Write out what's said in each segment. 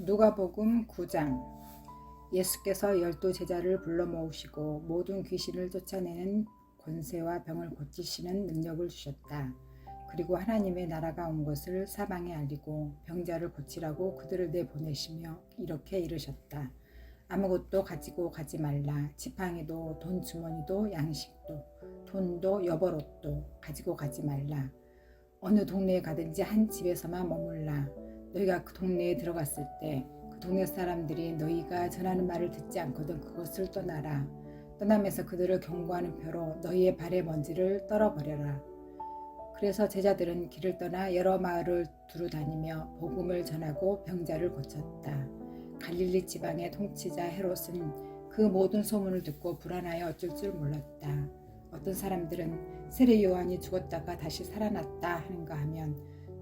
누가복음 9장. 예수께서 12제자를 불러 모으시고 모든 귀신을 쫓아내는 권세와 병을 고치시는 능력을 주셨다. 그리고 하나님의 나라가 온 것을 사방에 알리고 병자를 고치라고 그들을 내보내시며 이렇게 이르셨다. 아무것도 가지고 가지 말라. 지팡이도 돈 주머니도 양식도 돈도 여벌옷도 가지고 가지 말라. 어느 동네에 가든지 한 집에서만 머물라. 너희가 그 동네에 들어갔을 때 그 동네 사람들이 너희가 전하는 말을 듣지 않거든 그것을 떠나라. 떠나면서 그들을 경고하는 표로 너희의 발의 먼지를 떨어버려라. 그래서 제자들은 길을 떠나 여러 마을을 두루 다니며 복음을 전하고 병자를 고쳤다. 갈릴리 지방의 통치자 헤롯은 그 모든 소문을 듣고 불안하여 어쩔 줄 몰랐다. 어떤 사람들은 세례 요한이 죽었다가 다시 살아났다 하는가 하면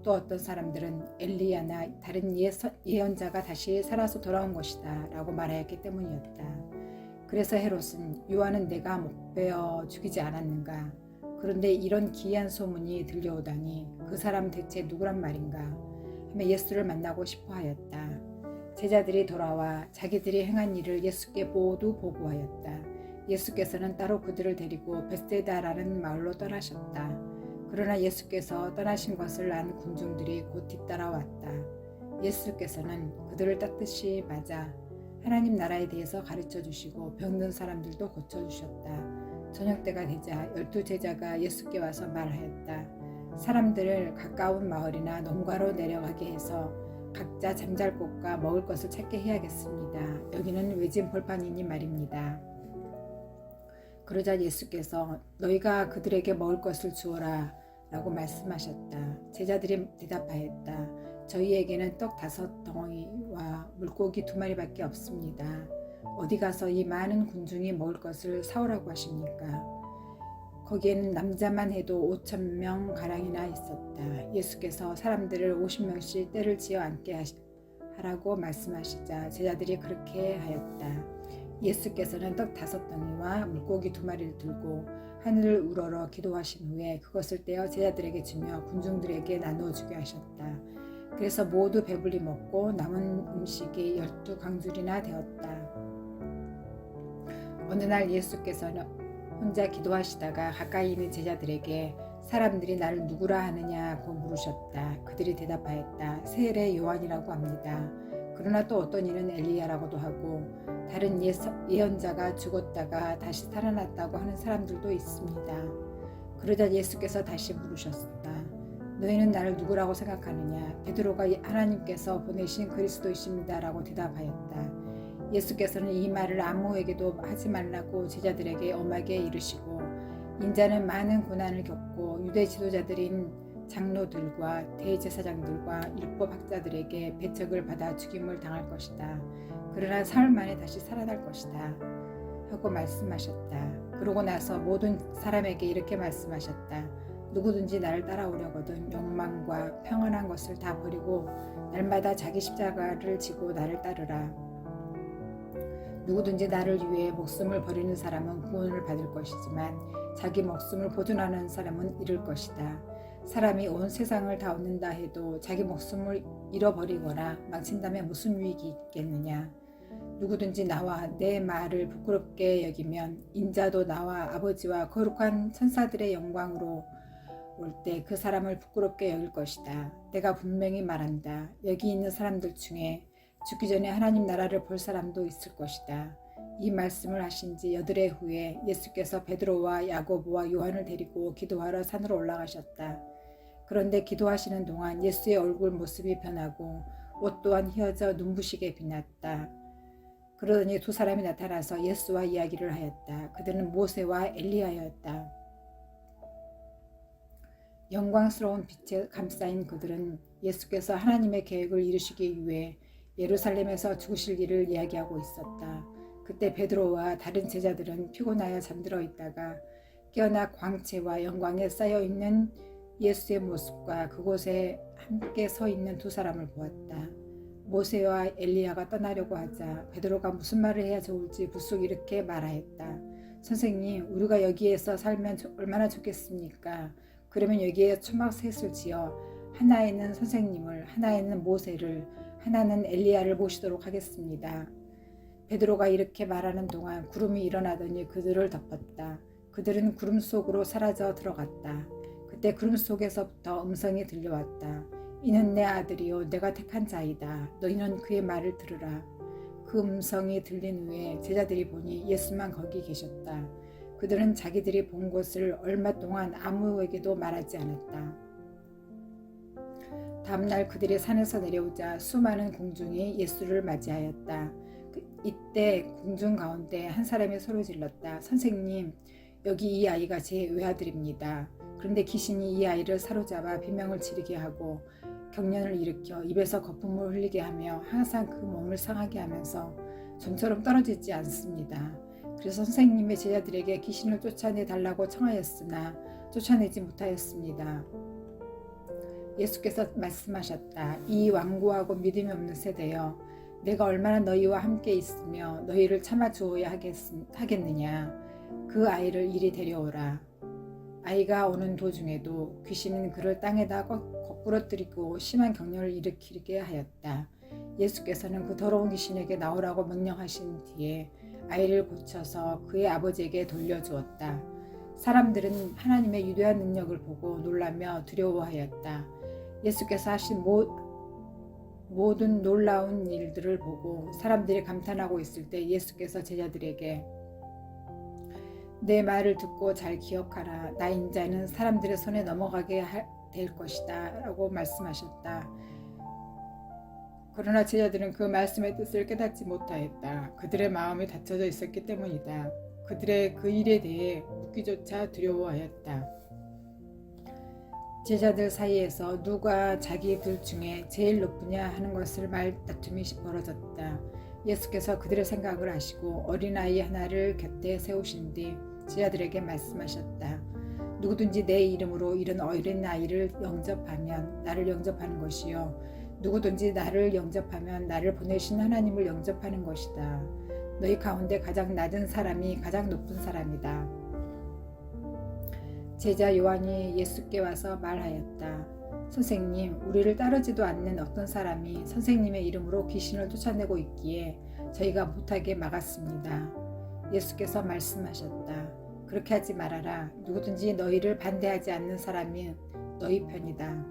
또 어떤 사람들은 엘리야나 다른 예언자가 다시 살아서 돌아온 것이다 라고 말하였기 때문이었다. 그래서 헤롯은 요한은 내가 목베어 죽이지 않았는가? 그런데 이런 기이한 소문이 들려오다니 그 사람 대체 누구란 말인가? 하며 예수를 만나고 싶어 하였다. 제자들이 돌아와 자기들이 행한 일을 예수께 모두 보고하였다. 예수께서는 따로 그들을 데리고 벳세다라는 마을로 떠나셨다. 그러나 예수께서 떠나신 것을 안 군중들이 곧 뒤따라왔다. 예수께서는 그들을 따뜻이 맞아 하나님 나라에 대해서 가르쳐 주시고 병든 사람들도 고쳐주셨다. 저녁때가 되자 12제자가 예수께 와서 말하였다. 사람들을 가까운 마을이나 농가로 내려가게 해서 각자 잠잘 곳과 먹을 것을 찾게 해야겠습니다. 여기는 외진 벌판이니 말입니다. 그러자 예수께서 너희가 그들에게 먹을 것을 주어라 라고 말씀하셨다. 제자들이 대답하였다. 저희에게는 떡 5덩어리와 물고기 2마리밖에 없습니다. 어디 가서 이 많은 군중이 먹을 것을 사오라고 하십니까? 거기에는 남자만 해도 5,000명 가량이나 있었다. 예수께서 사람들을 50명씩 때를 지어 앉게 하라고 말씀하시자 제자들이 그렇게 하였다. 예수께서는 떡 5덩이와 물고기 2마리를 들고 하늘을 우러러 기도하신 후에 그것을 떼어 제자들에게 주며 군중들에게 나누어 주게 하셨다. 그래서 모두 배불리 먹고 남은 음식이 12강줄이나 되었다. 어느 날 예수께서는 혼자 기도하시다가 가까이 있는 제자들에게 사람들이 나를 누구라 하느냐고 물으셨다. 그들이 대답하였다. 세례 요한이라고 합니다. 그러나 또 어떤 이는 엘리야라고도 하고 다른 예언자가 죽었다가 다시 살아났다고 하는 사람들도 있습니다. 그러자 예수께서 다시 물으셨다. 너희는 나를 누구라고 생각하느냐? 베드로가 하나님께서 보내신 그리스도이십니다 라고 대답하였다. 예수께서는 이 말을 아무에게도 하지 말라고 제자들에게 엄하게 이르시고 인자는 많은 고난을 겪고 유대 지도자들인 장로들과 대제사장들과 율법학자들에게 배척을 받아 죽임을 당할 것이다. 그러나 사흘 만에 다시 살아날 것이다 하고 말씀하셨다. 그러고 나서 모든 사람에게 이렇게 말씀하셨다. 누구든지 나를 따라오려거든 욕망과 평안한 것을 다 버리고 날마다 자기 십자가를 지고 나를 따르라. 누구든지 나를 위해 목숨을 버리는 사람은 구원을 받을 것이지만 자기 목숨을 보존하는 사람은 잃을 것이다. 사람이 온 세상을 다 얻는다 해도 자기 목숨을 잃어버리거나 망친다면 무슨 유익이 있겠느냐. 누구든지 나와 내 말을 부끄럽게 여기면 인자도 나와 아버지와 거룩한 천사들의 영광으로 올 때 그 사람을 부끄럽게 여길 것이다. 내가 분명히 말한다. 여기 있는 사람들 중에 죽기 전에 하나님 나라를 볼 사람도 있을 것이다. 이 말씀을 하신 지 8해 후에 예수께서 베드로와 야고보와 요한을 데리고 기도하러 산으로 올라가셨다. 그런데 기도하시는 동안 예수의 얼굴 모습이 변하고 옷 또한 휘어져 눈부시게 빛났다. 그러더니 2 사람이 나타나서 예수와 이야기를 하였다. 그들은 모세와 엘리야였다. 영광스러운 빛에 감싸인 그들은 예수께서 하나님의 계획을 이루시기 위해 예루살렘에서 죽으실 일을 이야기하고 있었다. 그때 베드로와 다른 제자들은 피곤하여 잠들어 있다가 깨어나 광채와 영광에 쌓여있는 예수의 모습과 그곳에 함께 서 있는 2 사람을 보았다. 모세와 엘리야가 떠나려고 하자 베드로가 무슨 말을 해야 좋을지 불쑥 이렇게 말하였다. 선생님, 우리가 여기에서 살면 얼마나 좋겠습니까? 그러면 여기에 초막 셋을 지어 하나에는 선생님을, 하나에는 모세를, 하나는 엘리야를 모시도록 하겠습니다. 베드로가 이렇게 말하는 동안 구름이 일어나더니 그들을 덮었다. 그들은 구름 속으로 사라져 들어갔다. 그때 구름 속에서부터 음성이 들려왔다. 이는 내 아들이요 내가 택한 자이다. 너희는 그의 말을 들으라. 그 음성이 들린 후에 제자들이 보니 예수만 거기 계셨다. 그들은 자기들이 본 것을 얼마 동안 아무에게도 말하지 않았다. 다음날 그들이 산에서 내려오자 수많은 공중이 예수를 맞이하였다. 이때 공중 가운데 한 사람이 소리질렀다. 선생님, 여기 이 아이가 제 외아들입니다. 그런데 귀신이 이 아이를 사로잡아 비명을 지르게 하고 경련을 일으켜 입에서 거품을 흘리게 하며 항상 그 몸을 상하게 하면서 좀처럼 떨어지지 않습니다. 그래서 선생님의 제자들에게 귀신을 쫓아내 달라고 청하였으나 쫓아내지 못하였습니다. 예수께서 말씀하셨다. 이 완고하고 믿음이 없는 세대여, 내가 얼마나 너희와 함께 있으며 너희를 참아주어야 하겠느냐. 그 아이를 이리 데려오라. 아이가 오는 도중에도 귀신은 그를 땅에다 거꾸러뜨리고 심한 경련을 일으키게 하였다. 예수께서는 그 더러운 귀신에게 나오라고 명령하신 뒤에 아이를 고쳐서 그의 아버지에게 돌려주었다. 사람들은 하나님의 위대한 능력을 보고 놀라며 두려워하였다. 예수께서 하신 모든 놀라운 일들을 보고 사람들이 감탄하고 있을 때 예수께서 제자들에게 내 말을 듣고 잘 기억하라. 나 인자는 사람들의 손에 넘어가게 될 것이다 라고 말씀하셨다. 그러나 제자들은 그 말씀의 뜻을 깨닫지 못하였다. 그들의 마음이 닫혀져 있었기 때문이다. 그들의 그 일에 대해 묻기조차 두려워하였다. 제자들 사이에서 누가 자기들 중에 제일 높으냐 하는 것을 말다툼이 벌어졌다. 예수께서 그들의 생각을 아시고 어린아이 하나를 곁에 세우신 뒤 제자들에게 말씀하셨다. 누구든지 내 이름으로 이런 어린아이를 영접하면 나를 영접하는 것이요, 누구든지 나를 영접하면 나를 보내신 하나님을 영접하는 것이다. 너희 가운데 가장 낮은 사람이 가장 높은 사람이다. 제자 요한이 예수께 와서 말하였다. 선생님, 우리를 따르지도 않는 어떤 사람이 선생님의 이름으로 귀신을 쫓아내고 있기에 저희가 못하게 막았습니다. 예수께서 말씀하셨다. 그렇게 하지 말아라. 누구든지 너희를 반대하지 않는 사람이 너희 편이다.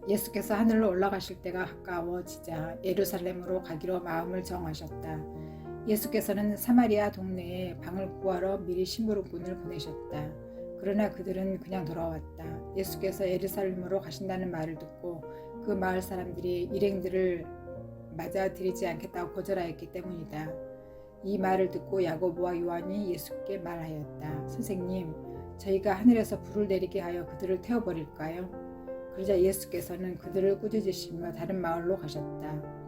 예수께서 하늘로 올라가실 때가 가까워지자 예루살렘으로 가기로 마음을 정하셨다. 예수께서는 사마리아 동네에 방을 구하러 미리 심부름꾼을 보내셨다. 그러나 그들은 그냥 돌아왔다. 예수께서 예루살렘으로 가신다는 말을 듣고 그 마을 사람들이 일행들을 맞아들이지 않겠다고 거절하였기 때문이다. 이 말을 듣고 야고보와 요한이 예수께 말하였다. 선생님, 저희가 하늘에서 불을 내리게 하여 그들을 태워버릴까요? 그러자 예수께서는 그들을 꾸짖으시며 다른 마을로 가셨다.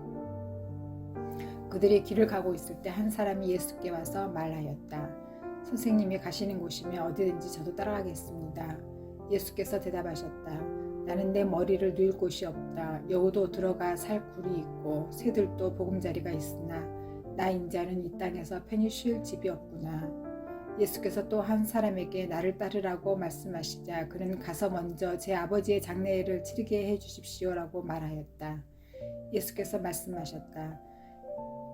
그들이 길을 가고 있을 때 한 사람이 예수께 와서 말하였다. 선생님이 가시는 곳이면 어디든지 저도 따라가겠습니다. 예수께서 대답하셨다. 나는 내 머리를 누일 곳이 없다. 여우도 들어가 살 굴이 있고 새들도 보금자리가 있으나 나 인자는 이 땅에서 편히 쉴 집이 없구나. 예수께서 또 한 사람에게 나를 따르라고 말씀하시자 그는 가서 먼저 제 아버지의 장례를 치르게 해주십시오라고 말하였다. 예수께서 말씀하셨다.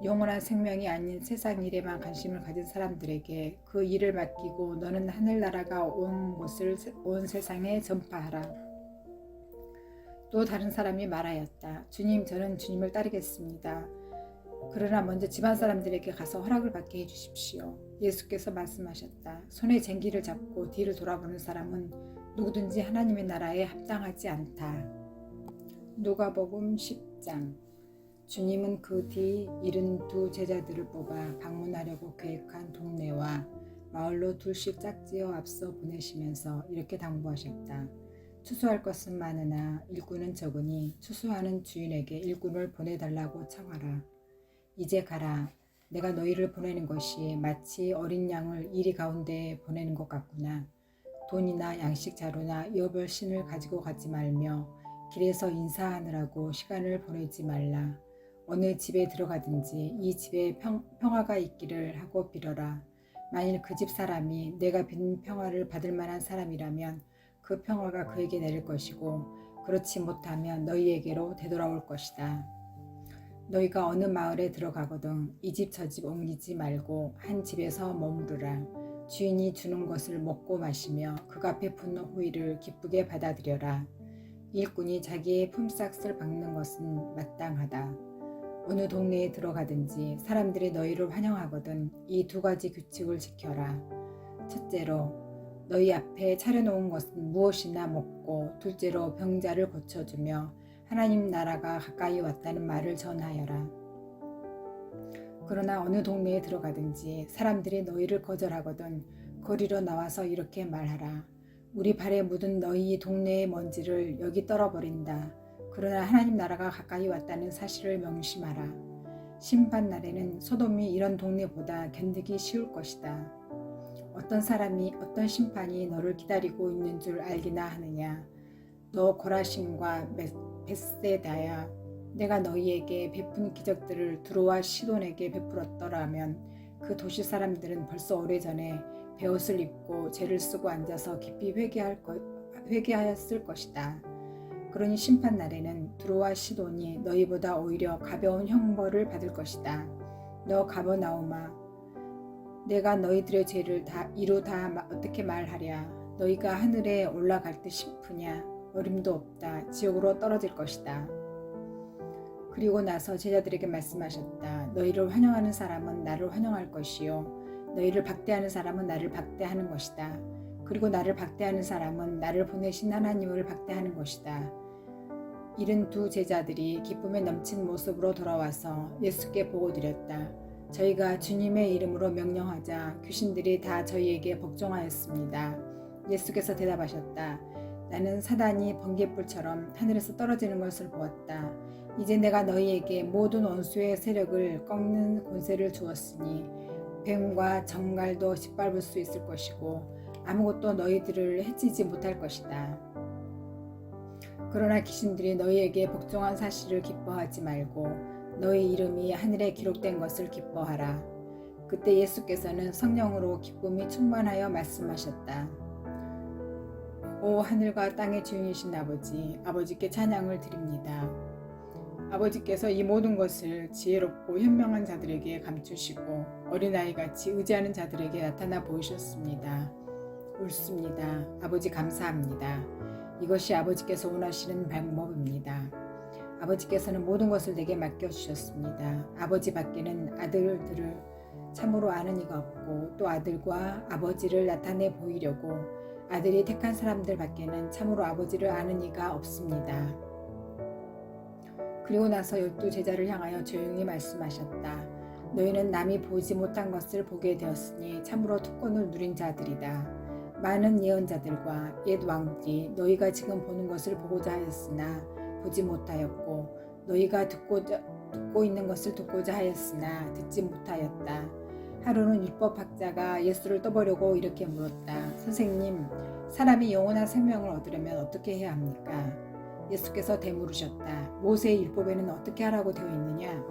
영원한 생명이 아닌 세상 일에만 관심을 가진 사람들에게 그 일을 맡기고 너는 하늘나라가 온 곳을 온 세상에 전파하라. 또 다른 사람이 말하였다. 주님, 저는 주님을 따르겠습니다. 그러나 먼저 집안 사람들에게 가서 허락을 받게 해주십시오. 예수께서 말씀하셨다. 손에 쟁기를 잡고 뒤를 돌아보는 사람은 누구든지 하나님의 나라에 합당하지 않다. 누가복음 10장. 주님은 그 뒤 72 제자들을 뽑아 방문하려고 계획한 동네와 마을로 둘씩 짝지어 앞서 보내시면서 이렇게 당부하셨다. 추수할 것은 많으나 일꾼은 적으니 추수하는 주인에게 일꾼을 보내달라고 청하라. 이제 가라. 내가 너희를 보내는 것이 마치 어린 양을 이리 가운데에 보내는 것 같구나. 돈이나 양식 자루나 여별 신을 가지고 가지 말며 길에서 인사하느라고 시간을 보내지 말라. 어느 집에 들어가든지 이 집에 평화가 있기를 하고 빌어라. 만일 그 집 사람이 내가 빈 평화를 받을 만한 사람이라면 그 평화가 그에게 내릴 것이고 그렇지 못하면 너희에게로 되돌아올 것이다. 너희가 어느 마을에 들어가거든 이 집 저 집 옮기지 말고 한 집에서 머무르라. 주인이 주는 것을 먹고 마시며 그가 베푼 호의를 기쁘게 받아들여라. 일꾼이 자기의 품삯을 받는 것은 마땅하다. 어느 동네에 들어가든지 사람들이 너희를 환영하거든 이 두 가지 규칙을 지켜라. 첫째로 너희 앞에 차려놓은 것은 무엇이나 먹고, 둘째로 병자를 고쳐주며 하나님 나라가 가까이 왔다는 말을 전하여라. 그러나 어느 동네에 들어가든지 사람들이 너희를 거절하거든 거리로 나와서 이렇게 말하라. 우리 발에 묻은 너희 동네의 먼지를 여기 떨어버린다. 그러나 하나님 나라가 가까이 왔다는 사실을 명심하라. 심판 날에는 소돔이 이런 동네보다 견디기 쉬울 것이다. 어떤 사람이 어떤 심판이 너를 기다리고 있는 줄 알기나 하느냐. 너 고라신과 벳세다야, 내가 너희에게 베푼 기적들을 두로와 시돈에게 베풀었더라면 그 도시 사람들은 벌써 오래전에 베옷을 입고 죄를 쓰고 앉아서 깊이 회개하였을 것이다. 그러니 심판 날에는 두로와 시돈이 너희보다 오히려 가벼운 형벌을 받을 것이다. 너 가버나움아, 내가 너희들의 죄를 이루 다 어떻게 말하랴. 너희가 하늘에 올라갈 때 싶으냐. 어림도 없다. 지옥으로 떨어질 것이다. 그리고 나서 제자들에게 말씀하셨다. 너희를 환영하는 사람은 나를 환영할 것이요, 너희를 박대하는 사람은 나를 박대하는 것이다. 그리고 나를 박대하는 사람은 나를 보내신 하나님을 박대하는 것이다. 이른 두 제자들이 기쁨에 넘친 모습으로 돌아와서 예수께 보고드렸다. 저희가 주님의 이름으로 명령하자 귀신들이 다 저희에게 복종하였습니다. 예수께서 대답하셨다. 나는 사단이 번갯불처럼 하늘에서 떨어지는 것을 보았다. 이제 내가 너희에게 모든 원수의 세력을 꺾는 권세를 주었으니 뱀과 정갈도 짓밟을 수 있을 것이고 아무것도 너희들을 해치지 못할 것이다. 그러나 귀신들이 너희에게 복종한 사실을 기뻐하지 말고 너희 이름이 하늘에 기록된 것을 기뻐하라. 그때 예수께서는 성령으로 기쁨이 충만하여 말씀하셨다. 오 하늘과 땅의 주인이신 아버지, 아버지께 찬양을 드립니다. 아버지께서 이 모든 것을 지혜롭고 현명한 자들에게 감추시고 어린아이같이 의지하는 자들에게 나타나 보이셨습니다. 옳습니다. 아버지 감사합니다. 이것이 아버지께서 원하시는 방법입니다. 아버지께서는 모든 것을 내게 맡겨주셨습니다. 아버지 밖에는 아들들을 참으로 아는 이가 없고 또 아들과 아버지를 나타내 보이려고 아들이 택한 사람들 밖에는 참으로 아버지를 아는 이가 없습니다. 그리고 나서 12 제자를 향하여 조용히 말씀하셨다. 너희는 남이 보지 못한 것을 보게 되었으니 참으로 특권을 누린 자들이다. 많은 예언자들과 옛 왕들이 너희가 지금 보는 것을 보고자 하였으나 보지 못하였고 너희가 듣고 있는 것을 듣고자 하였으나 듣지 못하였다. 하루는 율법학자가 예수를 떠보려고 이렇게 물었다. 선생님, 사람이 영원한 생명을 얻으려면 어떻게 해야 합니까? 예수께서 되물으셨다. 모세의 율법에는 어떻게 하라고 되어 있느냐?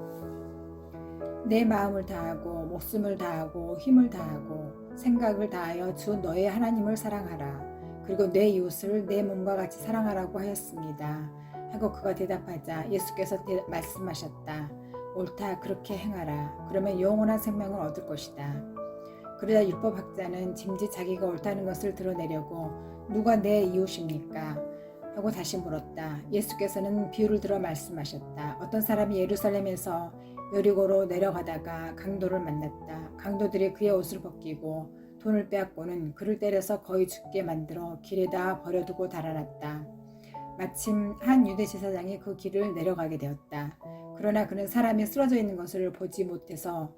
내 마음을 다하고 목숨을 다하고 힘을 다하고 생각을 다하여 주 너의 하나님을 사랑하라. 그리고 내 이웃을 내 몸과 같이 사랑하라고 하였습니다. 하고 그가 대답하자 예수께서 말씀하셨다. 옳다, 그렇게 행하라. 그러면 영원한 생명을 얻을 것이다. 그러자 율법학자는 짐짓 자기가 옳다는 것을 드러내려고 누가 내 이웃입니까? 하고 다시 물었다. 예수께서는 비유를 들어 말씀하셨다. 어떤 사람이 예루살렘에서 여리고로 내려가다가 강도를 만났다. 강도들이 그의 옷을 벗기고 돈을 빼앗고는 그를 때려서 거의 죽게 만들어 길에다 버려두고 달아났다. 마침 한 유대 제사장이 그 길을 내려가게 되었다. 그러나 그는 사람이 쓰러져 있는 것을 보지 못해서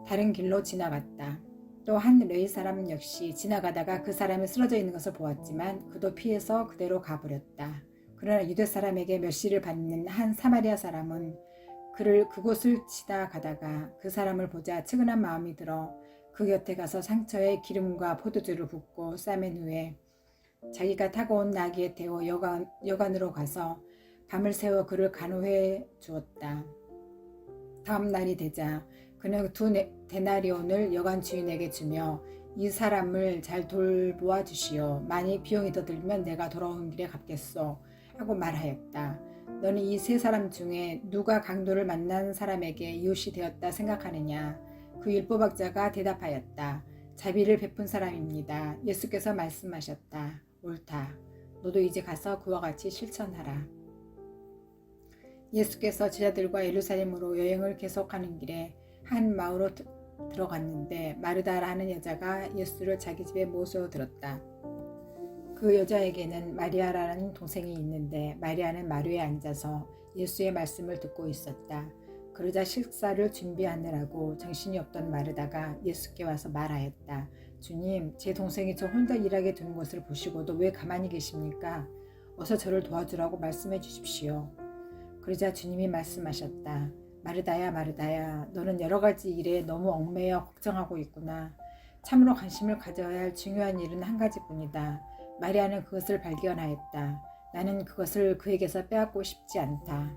다른 길로 지나갔다. 또 한 레위 사람 역시 지나가다가 그 사람이 쓰러져 있는 것을 보았지만 그도 피해서 그대로 가버렸다. 그러나 유대 사람에게 멸시를 받는 한 사마리아 사람은 그곳을 지나가다가 그 사람을 보자 측은한 마음이 들어 그 곁에 가서 상처에 기름과 포도주를 붓고 싸맨 후에 자기가 타고 온 나귀에 태워 여관으로 가서 밤을 새워 그를 간호해 주었다. 다음 날이 되자 그는 2 데나리온을 여관 주인에게 주며 이 사람을 잘 돌보아 주시오. 만일 비용이 더 들면 내가 돌아오는 길에 갚겠소. 하고 말하였다. 너는 이 세 사람 중에 누가 강도를 만난 사람에게 이웃이 되었다 생각하느냐? 그 율법학자가 대답하였다. 자비를 베푼 사람입니다. 예수께서 말씀하셨다. 옳다. 너도 이제 가서 그와 같이 실천하라. 예수께서 제자들과 예루살렘으로 여행을 계속하는 길에 한 마을로 들어갔는데 마르다라는 여자가 예수를 자기 집에 모셔들었다. 그 여자에게는 마리아라는 동생이 있는데 마리아는 마루에 앉아서 예수의 말씀을 듣고 있었다. 그러자 식사를 준비하느라고 정신이 없던 마르다가 예수께 와서 말하였다. 주님, 제 동생이 저 혼자 일하게 두는 것을 보시고도 왜 가만히 계십니까? 어서 저를 도와주라고 말씀해 주십시오. 그러자 주님이 말씀하셨다. 마르다야, 마르다야, 너는 여러 가지 일에 너무 얽매여 걱정하고 있구나. 참으로 관심을 가져야 할 중요한 일은 한 가지뿐이다. 마리아는 그것을 발견하였다. 나는 그것을 그에게서 빼앗고 싶지 않다.